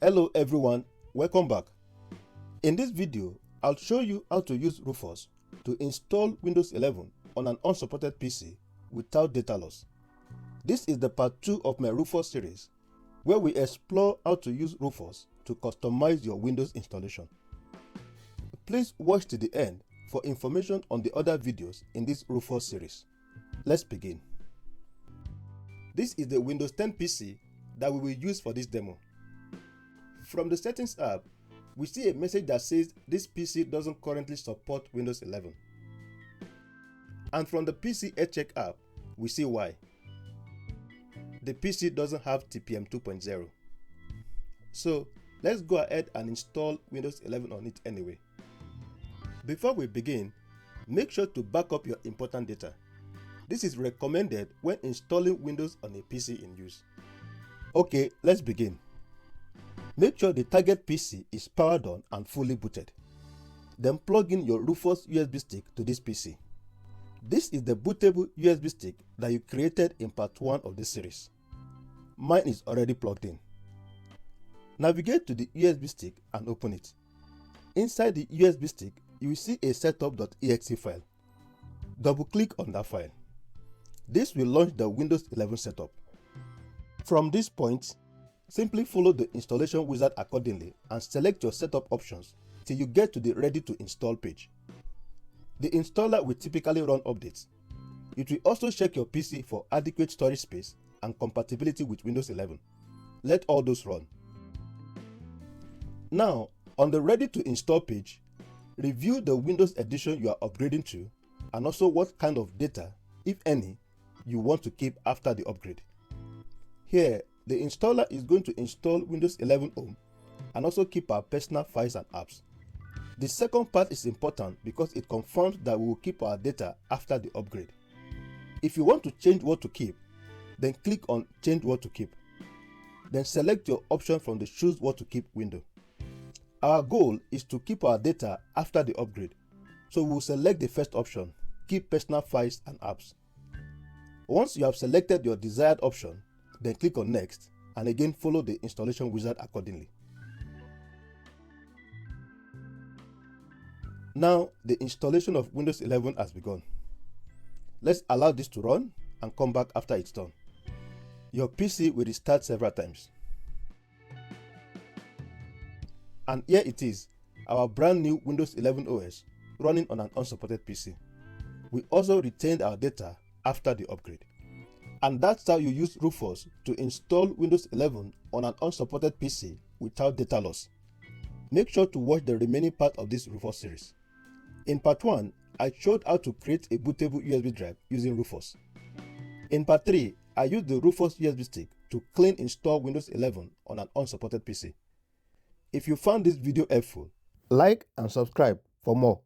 Hello everyone, welcome back. In this video, I'll show you how to use Rufus to install Windows 11 on an unsupported PC without data loss. This is the part 2 of my Rufus series, where we explore how to use Rufus to customize your Windows installation. Please watch to the end for information on the other videos in this Rufus series. Let's begin. This is the Windows 10 PC that we will use for this demo. From the Settings app, we see a message that says this PC doesn't currently support Windows 11. And from the PC Health Check app, we see why. The PC doesn't have TPM 2.0. So let's go ahead and install Windows 11 on it anyway. Before we begin, make sure to back up your important data. This is recommended when installing Windows on a PC in use. Okay, let's begin. Make sure the target PC is powered on and fully booted. Then plug in your Rufus USB stick to this PC. This is the bootable USB stick that you created in part 1 of this series. Mine is already plugged in. Navigate to the USB stick and open it. Inside the USB stick, you will see a setup.exe file. Double-click on that file. This will launch the Windows 11 setup. From this point, simply follow the installation wizard accordingly and select your setup options till you get to the Ready to Install page. The installer will typically run updates. It will also check your PC for adequate storage space and compatibility with Windows 11. Let all those run. Now, on the Ready to Install page, review the Windows edition you are upgrading to and also what kind of data, if any, you want to keep after the upgrade. Here, the installer is going to install Windows 11 Home and also keep our personal files and apps. The second part is important because it confirms that we will keep our data after the upgrade. If you want to change what to keep, then click on Change What to Keep. Then select your option from the Choose What to Keep window. Our goal is to keep our data after the upgrade, so we will select the first option, Keep Personal Files and Apps. Once you have selected your desired option, then click on Next and again follow the installation wizard accordingly. Now the installation of Windows 11 has begun. Let's allow this to run and come back after it's done. Your PC will restart several times. And here it is, our brand new Windows 11 OS running on an unsupported PC. We also retained our data after the upgrade. And that's how you use Rufus to install Windows 11 on an unsupported PC without data loss. Make sure to watch the remaining part of this Rufus series. In part 1, I showed how to create a bootable USB drive using Rufus. In part 3, I used the Rufus USB stick to clean install Windows 11 on an unsupported PC. If you found this video helpful, like and subscribe for more.